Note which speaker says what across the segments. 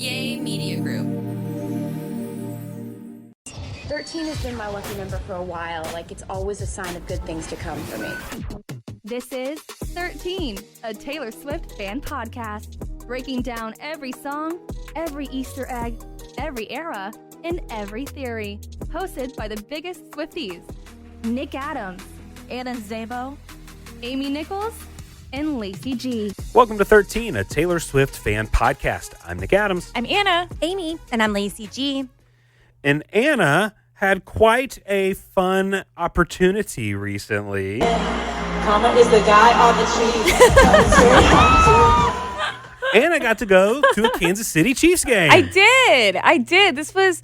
Speaker 1: Yay Media Group.
Speaker 2: 13 has been my lucky number for a while. Like, it's always a sign of good things to come for me.
Speaker 3: This is 13, a Taylor Swift fan podcast, breaking down every song, every Easter egg, every era, and every theory. Hosted by the biggest Swifties, Nick Adams, Anna Szabo, Amy Nichols, and Lacey G.
Speaker 4: Welcome to 13, a Taylor Swift fan podcast. I'm Nick Adams.
Speaker 5: I'm Anna. Amy. And I'm Lacey G.
Speaker 4: And Anna had quite a fun opportunity recently.
Speaker 6: Karma is the guy on the tree.
Speaker 4: Anna got to go to a Kansas City Chiefs game.
Speaker 5: I did. This was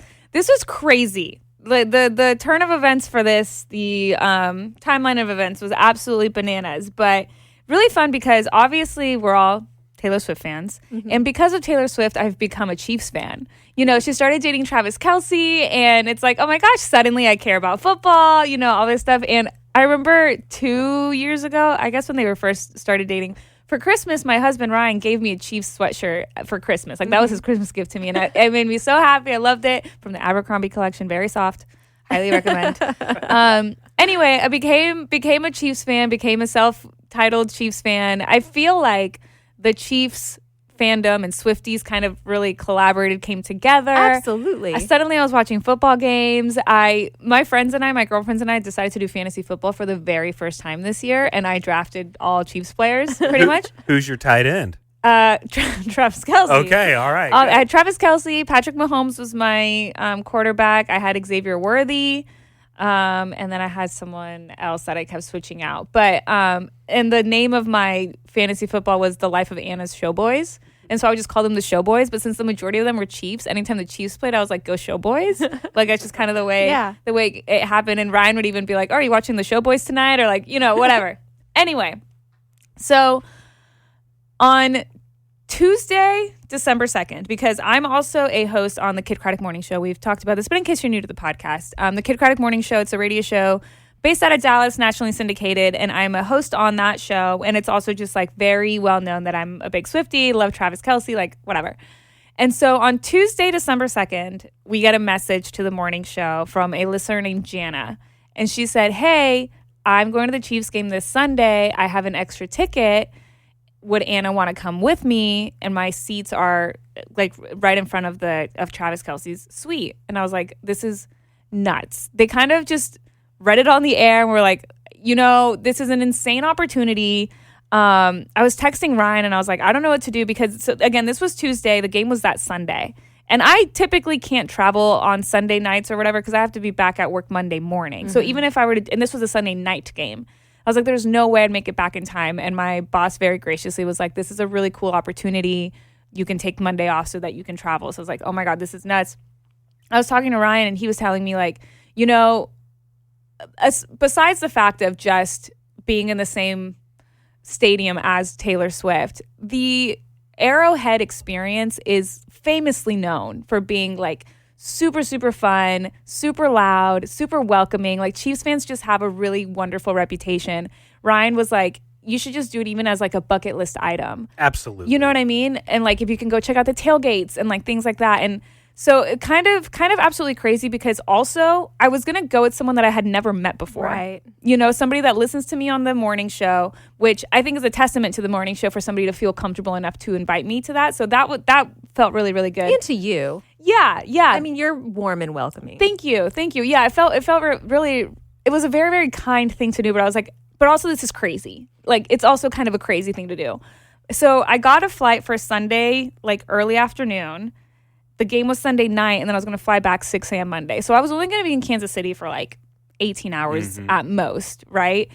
Speaker 5: crazy. The turn of events for this, the timeline of events was absolutely bananas, but really fun because obviously we're all Taylor Swift fans. Mm-hmm. And because of Taylor Swift, I've become a Chiefs fan. You know, she started dating Travis Kelce, and it's like, oh my gosh, suddenly I care about football, you know, all this stuff. And I remember 2 years ago, I guess when they were first started dating, for Christmas, my husband Ryan gave me a Chiefs sweatshirt for Christmas. Like, that was his Christmas gift to me, and it made me so happy. I loved it. From the Abercrombie collection, very soft. Highly recommend. Anyway, I became a Chiefs fan, became a self-titled Chiefs fan. I feel like the Chiefs fandom and Swifties kind of really collaborated, came together.
Speaker 7: Absolutely.
Speaker 5: Suddenly I was watching football games. My girlfriends and I decided to do fantasy football for the very first time this year, and I drafted all Chiefs players pretty much.
Speaker 4: Who's your tight end?
Speaker 5: Travis Kelce.
Speaker 4: Okay, all right.
Speaker 5: I had Travis Kelce. Patrick Mahomes was my quarterback. I had Xavier Worthy. And then I had someone else that I kept switching out. But and the name of my fantasy football was The Life of Anna's Showboys. And so I would just call them the Showboys. But since the majority of them were Chiefs, anytime the Chiefs played, I was like, go Showboys. Like, that's just kind of the way it happened. And Ryan would even be like, oh, are you watching the Showboys tonight? Or like, you know, whatever. Anyway, so on Tuesday, December 2nd, because I'm also a host on the Kid Craddock Morning Show. We've talked about this, but in case you're new to the podcast, the Kid Craddock Morning Show, it's a radio show based out of Dallas, nationally syndicated, and I'm a host on that show, and it's also just like very well known that I'm a big Swiftie, love Travis Kelce, like whatever. And so on Tuesday, December 2nd, we get a message to the morning show from a listener named Jana, and she said, hey, I'm going to the Chiefs game this Sunday. I have an extra ticket. Would Anna want to come with me? And my seats are like right in front of Travis Kelce's suite. And I was like, this is nuts. They kind of just read it on the air and were like, you know, this is an insane opportunity. I was texting Ryan and I was like, I don't know what to do because, so, again, this was Tuesday. The game was that Sunday. And I typically can't travel on Sunday nights or whatever because I have to be back at work Monday morning. Mm-hmm. So even if I were to, and this was a Sunday night game, I was like, there's no way I'd make it back in time. And my boss very graciously was like, this is a really cool opportunity. You can take Monday off so that you can travel. So I was like, oh my God, this is nuts. I was talking to Ryan and he was telling me like, you know, besides the fact of just being in the same stadium as Taylor Swift, the Arrowhead experience is famously known for being like super, super fun, super loud, super welcoming. Like, Chiefs fans just have a really wonderful reputation. Ryan was like, you should just do it even as like a bucket list item.
Speaker 4: Absolutely.
Speaker 5: You know what I mean? And like, if you can go check out the tailgates and like things like that. And so it kind of absolutely crazy because also I was going to go with someone that I had never met before.
Speaker 7: Right.
Speaker 5: You know, somebody that listens to me on the morning show, which I think is a testament to the morning show for somebody to feel comfortable enough to invite me to that. So that felt really, really good.
Speaker 7: And to you.
Speaker 5: Yeah.
Speaker 7: I mean, you're warm and welcoming.
Speaker 5: Thank you. Yeah, it felt really, it was a very, very kind thing to do, but I was like, but also this is crazy. Like, it's also kind of a crazy thing to do. So I got a flight for Sunday, like early afternoon. The game was Sunday night, and then I was going to fly back 6 a.m. Monday. So I was only going to be in Kansas City for like 18 hours at most, right?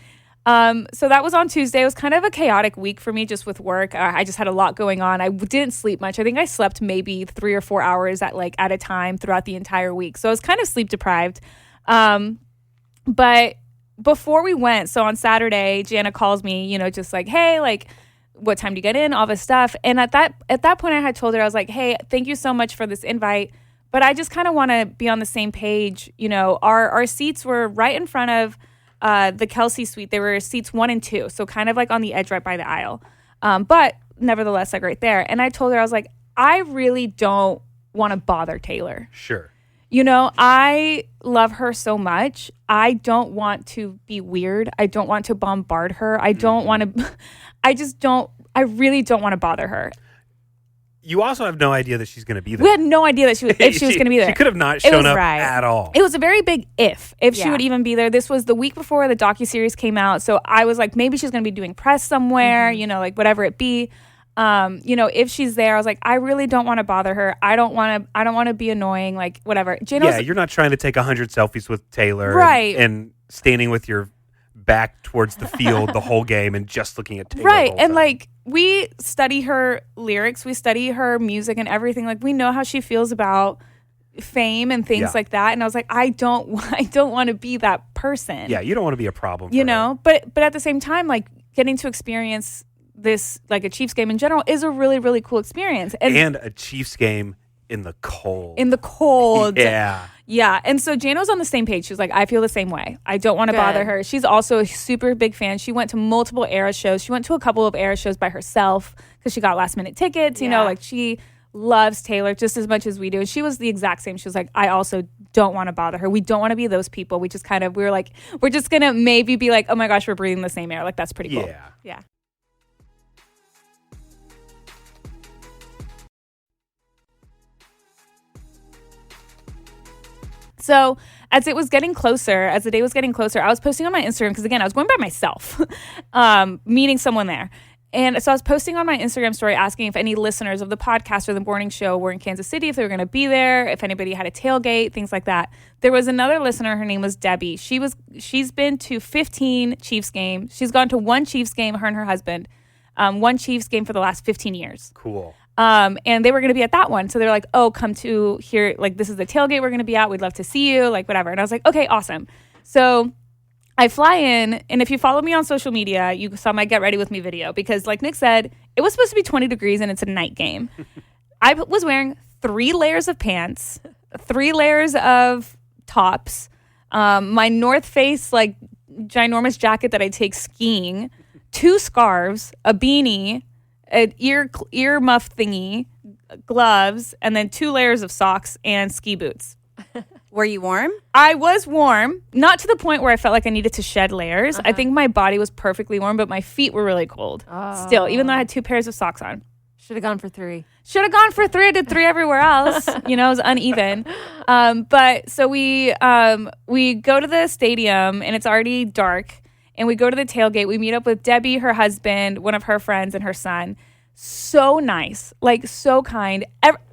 Speaker 5: So that was on Tuesday. It was kind of a chaotic week for me just with work. I just had a lot going on. I didn't sleep much. I think I slept maybe 3 or 4 hours at a time throughout the entire week. So I was kind of sleep deprived. But before we went, so on Saturday, Jana calls me, you know, just like, hey, like, what time do you get in? All this stuff. And at that point, I had told her, I was like, hey, thank you so much for this invite, but I just kind of want to be on the same page. You know, our seats were right in front of the Kelce suite. They were seats 1 and 2, so kind of like on the edge right by the aisle. But nevertheless, like right there. And I told her, I was like, I really don't want to bother Taylor.
Speaker 4: Sure.
Speaker 5: I love her so much. I don't want to be weird. I don't want to bombard her. I don't want to, I really don't want to bother her.
Speaker 4: You also have no idea that she's going to be there.
Speaker 5: We had no idea that if she was going to be there.
Speaker 4: She could have not shown up
Speaker 7: right.
Speaker 4: at all.
Speaker 5: It was a very big if she would even be there. This was the week before the docuseries came out. So I was like, maybe she's going to be doing press somewhere, like whatever it be. If she's there, I was like, I really don't want to bother her. I don't want to be annoying, like whatever.
Speaker 4: You're not trying to take 100 selfies with Taylor.
Speaker 5: Right.
Speaker 4: And standing with your back towards the field the whole game and just looking at Taylor.
Speaker 5: Right.
Speaker 4: The whole
Speaker 5: And
Speaker 4: time.
Speaker 5: like, we study her lyrics, we study her music and everything. Like, we know how she feels about fame and things like that. And I was like, I don't want to be that person.
Speaker 4: Yeah, you don't want to be a problem for her.
Speaker 5: But at the same time, like, getting to experience this, like a Chiefs game in general, is a really, really cool experience.
Speaker 4: And a Chiefs game in the cold.
Speaker 5: Yeah. Yeah. And so Jana was on the same page. She was like, I feel the same way. I don't want to bother her. She's also a super big fan. She went to multiple Era shows. She went to a couple of Era shows by herself because she got last minute tickets. Like, she loves Taylor just as much as we do. And she was the exact same. She was like, I also don't want to bother her. We don't want to be those people. We just we were like, we're just going to maybe be like, oh my gosh, we're breathing the same air. Like, that's pretty cool.
Speaker 7: Yeah.
Speaker 5: So as it was getting closer, as the day was getting closer, I was posting on my Instagram because, again, I was going by myself, meeting someone there. And so I was posting on my Instagram story asking if any listeners of the podcast or the morning show were in Kansas City, if they were going to be there, if anybody had a tailgate, things like that. There was another listener. Her name was Debbie. She's been to 15 Chiefs games. She's gone to one Chiefs game, her and her husband, one Chiefs game for the last 15 years.
Speaker 4: Cool.
Speaker 5: And they were going to be at that one. So they're like, oh, come to here. Like, this is the tailgate we're going to be at. We'd love to see you, like, whatever. And I was like, okay, awesome. So I fly in. And if you follow me on social media, you saw my Get Ready With Me video because, like Nick said, it was supposed to be 20 degrees and it's a night game. I was wearing 3 layers of pants, 3 layers of tops, my North Face, like, ginormous jacket that I take skiing, 2 scarves, a beanie, an ear muff thingy, gloves, and then 2 layers of socks and ski boots.
Speaker 1: Were you warm?
Speaker 5: I was warm, not to the point where I felt like I needed to shed layers. I think my body was perfectly warm, but my feet were really cold still, even though I had 2 pairs of socks on.
Speaker 7: Should have gone for 3.
Speaker 5: Should have gone for 3. I did 3 everywhere else. It was uneven. But so we go to the stadium and it's already dark. And we go to the tailgate. We meet up with Debbie, her husband, one of her friends, and her son. So nice, like so kind.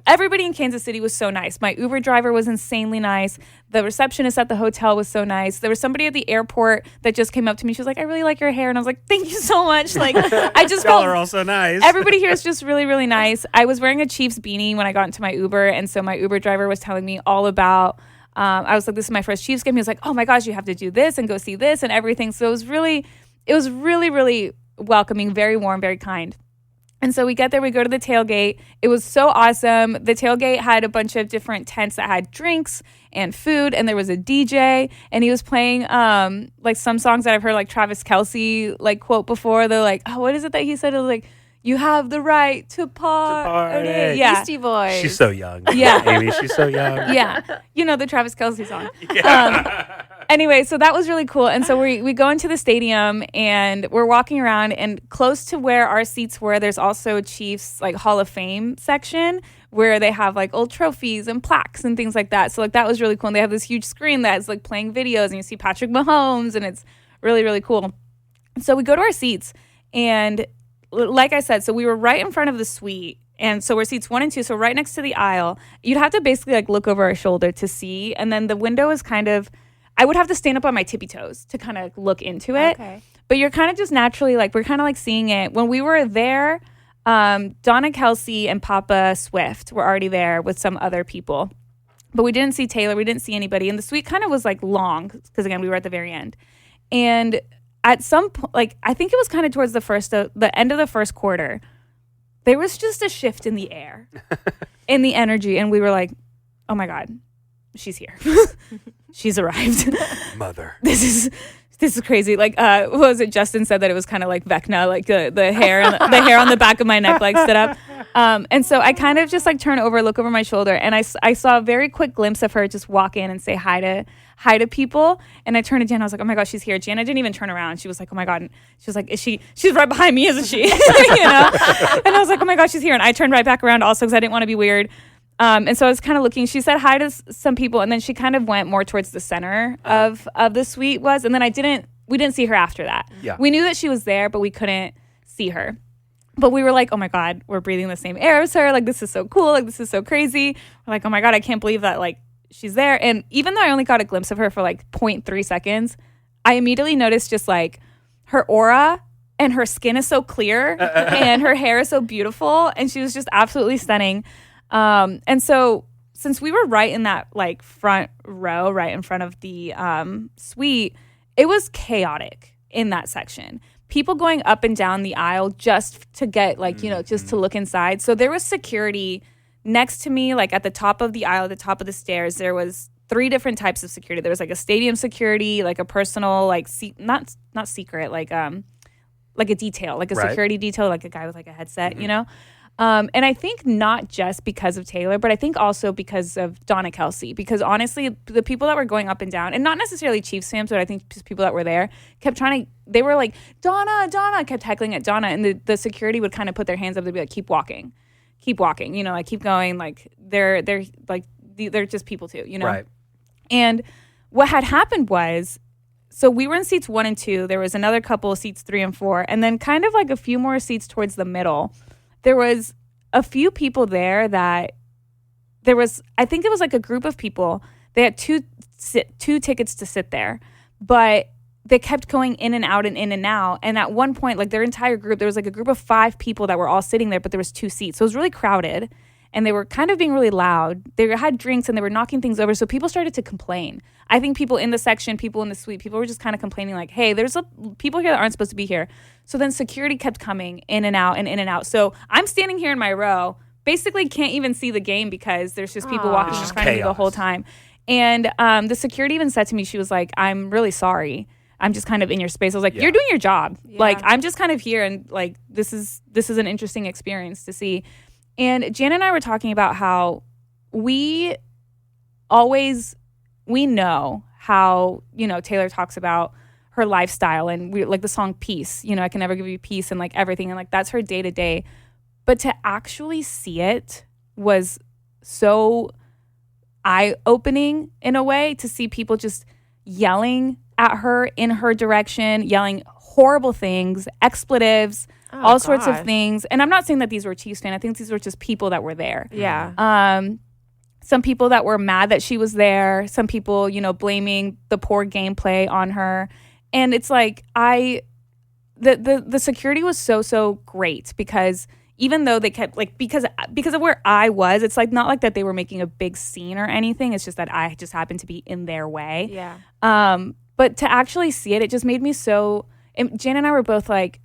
Speaker 5: Everybody in Kansas City was so nice. My Uber driver was insanely nice. The receptionist at the hotel was so nice. There was somebody at the airport that just came up to me. She was like, I really like your hair. And I was like, thank you so much. Like, I just
Speaker 4: Y'all
Speaker 5: felt
Speaker 4: are also nice.
Speaker 5: Everybody here is just really, really nice. I was wearing a Chiefs beanie when I got into my Uber. And so my Uber driver was telling me all about I was like, this is my first Chiefs game. He was like, oh my gosh, you have to do this and go see this and everything. So it was really, really welcoming, very warm, very kind. And so we get there, we go to the tailgate. It was so awesome. The tailgate had a bunch of different tents that had drinks and food, and there was a DJ, and he was playing like some songs that I've heard, like Travis Kelce like quote before. They're like, oh, what is it that he said? It was like, you have the right to party. Yeah.
Speaker 7: Beastie Boys.
Speaker 4: She's so young.
Speaker 5: Yeah.
Speaker 4: Amy, she's so young.
Speaker 5: Yeah. The Travis Kelce song. Anyway, so that was really cool. And so we go into the stadium and we're walking around, and close to where our seats were, there's also a Chiefs like Hall of Fame section where they have like old trophies and plaques and things like that. So like that was really cool. And they have this huge screen that's like playing videos, and you see Patrick Mahomes, and it's really, really cool. So we go to our seats, and like I said, so we were right in front of the suite. And so we're seats 1 and 2, so right next to the aisle. You'd have to basically like look over our shoulder to see. And then the window is kind of, I would have to stand up on my tippy toes to kind of look into it.
Speaker 7: Okay.
Speaker 5: But you're kind of just naturally like, we're kind of like seeing it. When we were there, Donna Kelce and Papa Swift were already there with some other people. But we didn't see Taylor. We didn't see anybody. And the suite kind of was like long because, again, we were at the very end. And at some point, like I think it was kind of towards the end of the first quarter, there was just a shift in the air, in the energy. And we were like, oh my God, she's here. She's arrived.
Speaker 4: Mother.
Speaker 5: This this is crazy. Like, what was it? Justin said that it was kind of like Vecna, like the hair, the hair on the back of my neck, like stood up. And so I kind of just like turn over, look over my shoulder, and I saw a very quick glimpse of her just walk in and say hi to people. And I turned to Jana. I was like, oh my gosh, she's here. Jana didn't even turn around. She was like, oh my God. And she was like, she's right behind me, isn't she? And I was like, oh my gosh, she's here. And I turned right back around also because I didn't want to be weird. And so I was kind of looking. She said hi to some people, and then she kind of went more towards the center of the suite and then we didn't see her after that.
Speaker 4: Yeah.
Speaker 5: We knew that she was there, but we couldn't see her. But we were like, oh my God, we're breathing the same air as her. Like, this is so cool. Like, this is so crazy. We're like, oh my God, I can't believe that, like, she's there. And even though I only got a glimpse of her for like 0.3 seconds, I immediately noticed just like her aura, and her skin is so clear and her hair is so beautiful. And she was just absolutely stunning. And so since we were right in that like front row, right in front of the suite, it was chaotic in that section. People going up and down the aisle just to get like, just to look inside. So there was security next to me, like at the top of the aisle, at the top of the stairs. There was 3 different types of security. There was like a stadium security, like a personal, like not secret, like a detail, like a security detail, like a guy with like a headset, And I think not just because of Taylor, but I think also because of Donna Kelce. Because honestly, the people that were going up and down, and not necessarily Chiefs fans, but I think just people that were there, kept they were like, Donna, kept heckling at Donna. And the security would kind of put their hands up. They'd be like, keep walking, like keep going. Like they're just people too,
Speaker 4: Right.
Speaker 5: And what had happened was, so we were in seats 1 and 2. There was another couple of seats 3 and 4. And then kind of like a few more seats towards the middle. There was a few people there that I think it was like a group of people. They had two tickets to sit there, but they kept going in and out and in and out. And at one point, like their entire group, there was like a group of 5 people that were all sitting there, but there was 2 seats. So it was really crowded, and they were kind of being really loud. They had drinks and they were knocking things over. So people started to complain. I think people in the section, people in the suite, people were just kind of complaining like, hey, there's people here that aren't supposed to be here. So then security kept coming in and out and in and out. So I'm standing here in my row, basically can't even see the game because there's just people walking in front of me the whole time. And the security even said to me, she was like, I'm really sorry. I'm just kind of in your space. I was like, you're doing your job. Yeah. Like, I'm just kind of here, and like, this is an interesting experience to see. And Jan and I were talking about how we know how, Taylor talks about her lifestyle, and we like the song Peace, I can never give you peace, and like everything. And like, that's her day to day. But to actually see it was so eye-opening in a way, to see people just yelling at her in her direction, yelling horrible things, expletives, all sorts of things. And I'm not saying that these were Chiefs fans. I think these were just people that were there.
Speaker 7: Yeah.
Speaker 5: Some people that were mad that she was there. Some people, blaming the poor gameplay on her. And it's like, the security was so great, because even though they kept like, because of where I was, it's like not like that they were making a big scene or anything. It's just that I just happened to be in their way.
Speaker 7: Yeah.
Speaker 5: But to actually see it, it just made me so. And Jan and I were both like,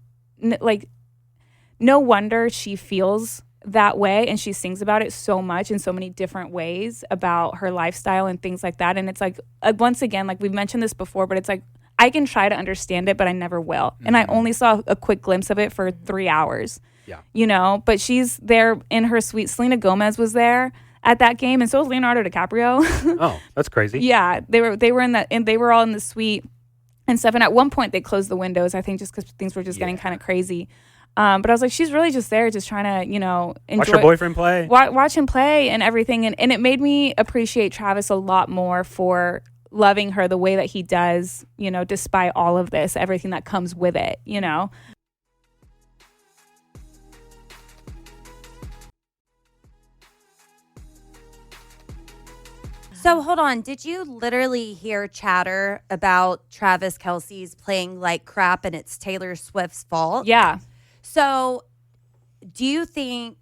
Speaker 5: no wonder she feels that way, and she sings about it so much in so many different ways about her lifestyle and things like that. And it's like, once again, like we've mentioned this before, but it's like, I can try to understand it, but I never will. Mm-hmm. And I only saw a quick glimpse of it for 3 hours. Yeah. But she's there in her suite. Selena Gomez was there at that game, and so was Leonardo DiCaprio.
Speaker 4: Oh, that's crazy.
Speaker 5: Yeah, they were in that, and they were all in the suite and stuff. And at one point, they closed the windows, I think, just because things were just getting kind of crazy. But I was like, she's really just there, just trying to, enjoy.
Speaker 4: Watch her boyfriend play.
Speaker 5: Watch him play and everything. And it made me appreciate Travis a lot more for loving her the way that he does, despite all of this, everything that comes with it,
Speaker 1: So hold on. Did you literally hear chatter about Travis Kelce's playing like crap and it's Taylor Swift's fault?
Speaker 5: Yeah.
Speaker 1: So do you think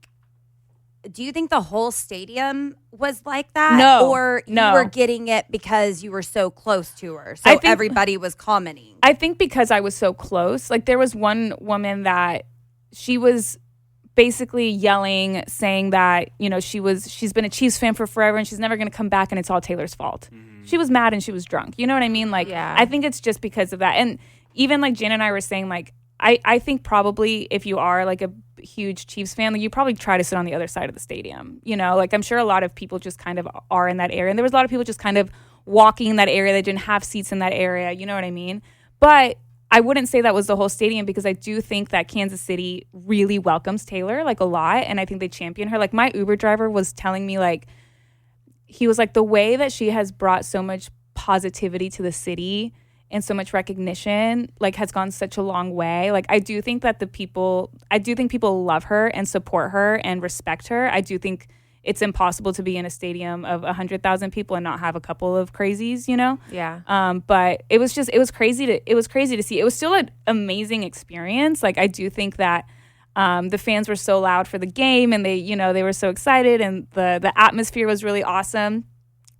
Speaker 1: the whole stadium was like that?
Speaker 5: No.
Speaker 1: Or you were getting it because you were so close to her? So everybody was commenting.
Speaker 5: I think because I was so close. Like, there was one woman that she was basically yelling, saying that, you know, she's been a Chiefs fan for forever and she's never going to come back and it's all Taylor's fault. She was mad and she was drunk. You know what I mean? Like, I think it's just because of that. And even like Jan and I were saying, like, I think probably if you are like a huge Chiefs fan, like, you probably try to sit on the other side of the stadium. You know, like, I'm sure a lot of people just kind of are in that area. And there was a lot of people just kind of walking in that area. They didn't have seats in that area. You know what I mean? But I wouldn't say that was the whole stadium, because I do think that Kansas City really welcomes Taylor, like, a lot. And I think they champion her. Like, my Uber driver was telling me, like, he was like, the way that she has brought so much positivity to the city and so much recognition, like, has gone such a long way. Like, I do think people love her and support her and respect her. I do think it's impossible to be in a stadium of 100,000 people and not have a couple of crazies, you know?
Speaker 7: Yeah.
Speaker 5: But it was crazy to see. It was still an amazing experience. Like, I do think that the fans were so loud for the game, and they were so excited, and the atmosphere was really awesome.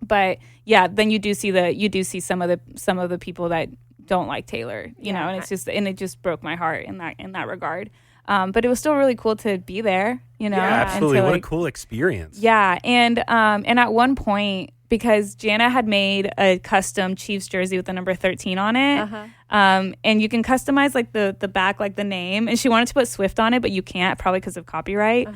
Speaker 5: But yeah, then you do see some of the people that don't like Taylor, you know, and it just broke my heart in that regard. But it was still really cool to be there, you know.
Speaker 4: Yeah, absolutely.
Speaker 5: And
Speaker 4: what a cool experience.
Speaker 5: Yeah, and at one point, because Jana had made a custom Chiefs jersey with the number 13 on it, and you can customize like the back, like the name, and she wanted to put Swift on it, but you can't, probably because of copyright.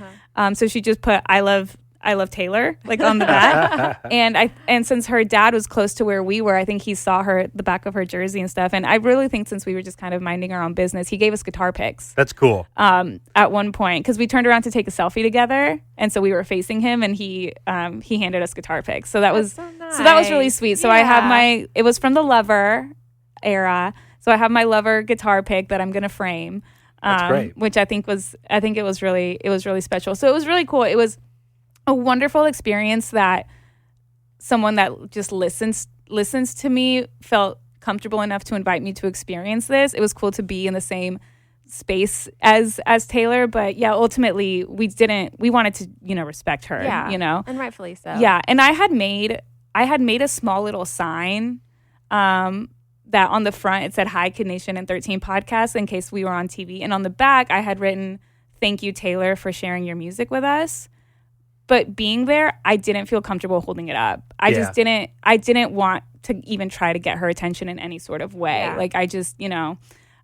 Speaker 5: So she just put I love Taylor, like, on the back. and since her dad was close to where we were, I think he saw the back of her jersey and stuff. And I really think, since we were just kind of minding our own business, he gave us guitar picks.
Speaker 4: That's cool.
Speaker 5: At one point, because we turned around to take a selfie together, and so we were facing him, and he handed us guitar picks. So that was
Speaker 7: so nice.
Speaker 5: So that was really sweet. So I have it was from the Lover era. So I have my Lover guitar pick that I'm gonna frame.
Speaker 4: That's great.
Speaker 5: Which I think it was really special. So it was really cool. It was a wonderful experience that someone that just listens to me felt comfortable enough to invite me to experience this. It was cool to be in the same space as Taylor, but yeah, ultimately we wanted to, you know, respect her, you know,
Speaker 7: and rightfully so.
Speaker 5: Yeah, and I had made a small little sign that on the front it said "Hi Kid Nation and 13 Podcast" in case we were on TV, and on the back I had written "Thank you, Taylor, for sharing your music with us." But being there, I didn't feel comfortable holding it up. I didn't want to even try to get her attention in any sort of way.
Speaker 7: Yeah.
Speaker 5: Like, I just, you know,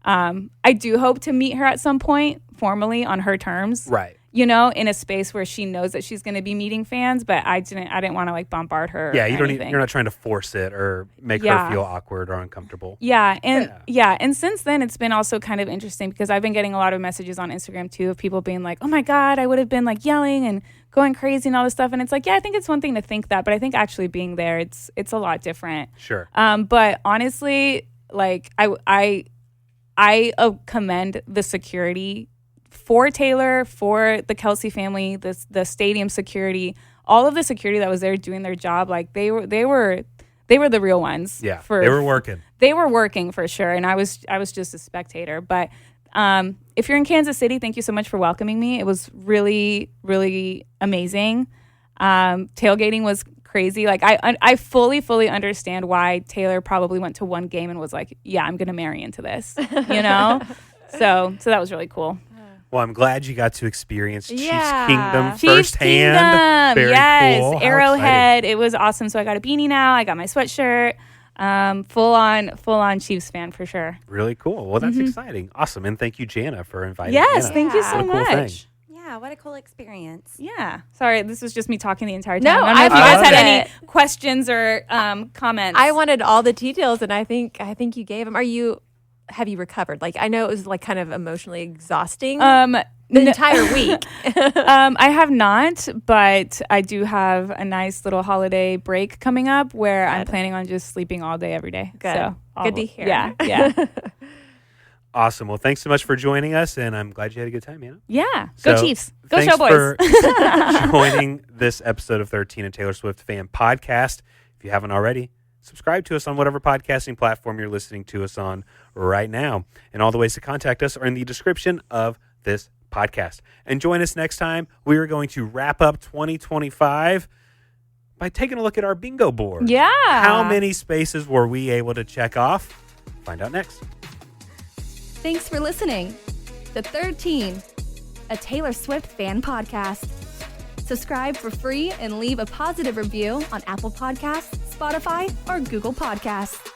Speaker 5: I do hope to meet her at some point formally on her terms.
Speaker 4: Right.
Speaker 5: You know, in a space where she knows that she's going to be meeting fans, but I didn't want to, like, bombard her.
Speaker 4: Yeah,
Speaker 5: you're
Speaker 4: not trying to force it or make her feel awkward or uncomfortable.
Speaker 5: Yeah, and since then it's been also kind of interesting, because I've been getting a lot of messages on Instagram too of people being like, "Oh my God, I would have been like yelling and going crazy and all this stuff." And it's like, yeah, I think it's one thing to think that, but I think actually being there, it's a lot different.
Speaker 4: Sure.
Speaker 5: But honestly, like, I commend the security for Taylor, for the Kelce family, the stadium security, all of the security that was there doing their job. Like, they were the real ones.
Speaker 4: Yeah, they were working.
Speaker 5: They were working for sure, and I was just a spectator. But if you're in Kansas City, thank you so much for welcoming me. It was really, really amazing. Tailgating was crazy. Like, I fully understand why Taylor probably went to one game and was like, "Yeah, I'm gonna marry into this," you know. So that was really cool.
Speaker 4: Well, I'm glad you got to experience Chiefs Kingdom
Speaker 5: Chiefs
Speaker 4: firsthand.
Speaker 5: Kingdom.
Speaker 4: Very cool. How
Speaker 5: Arrowhead.
Speaker 4: exciting.
Speaker 5: It was awesome. So I got a beanie now. I got my sweatshirt. Full on Chiefs fan for sure.
Speaker 4: Really cool. Well, that's exciting. Awesome. And thank you, Jana, for inviting
Speaker 5: Yes,
Speaker 4: Jana.
Speaker 5: thank you so
Speaker 4: What a cool thing.
Speaker 5: much.
Speaker 1: Yeah, what a cool experience.
Speaker 5: Yeah. Sorry, this was just me talking the entire
Speaker 7: No,
Speaker 5: time. I don't know if
Speaker 7: I
Speaker 5: you guys
Speaker 7: love
Speaker 5: had
Speaker 7: it.
Speaker 5: any questions or comments.
Speaker 7: I wanted all the details, and I think you gave them. Have you recovered? Like, I know it was like kind of emotionally exhausting the entire week.
Speaker 5: I have not, but I do have a nice little holiday break coming up where I'm planning on just sleeping all day every day.
Speaker 7: Good.
Speaker 5: So
Speaker 7: Good to hear.
Speaker 5: Yeah.
Speaker 4: Awesome. Well, thanks so much for joining us, and I'm glad you had a good time, Jana.
Speaker 5: Yeah. Go
Speaker 4: So,
Speaker 5: Chiefs. Go
Speaker 4: thanks
Speaker 5: Showboys.
Speaker 4: for joining this episode of 13, a Taylor Swift fan podcast. If you haven't already, subscribe to us on whatever podcasting platform you're listening to us on right now. And all the ways to contact us are in the description of this podcast. And join us next time. We are going to wrap up 2025 by taking a look at our bingo board.
Speaker 5: Yeah.
Speaker 4: How many spaces were we able to check off? Find out next.
Speaker 3: Thanks for listening. The 13, a Taylor Swift fan podcast. Subscribe for free and leave a positive review on Apple Podcasts, Spotify, or Google Podcasts.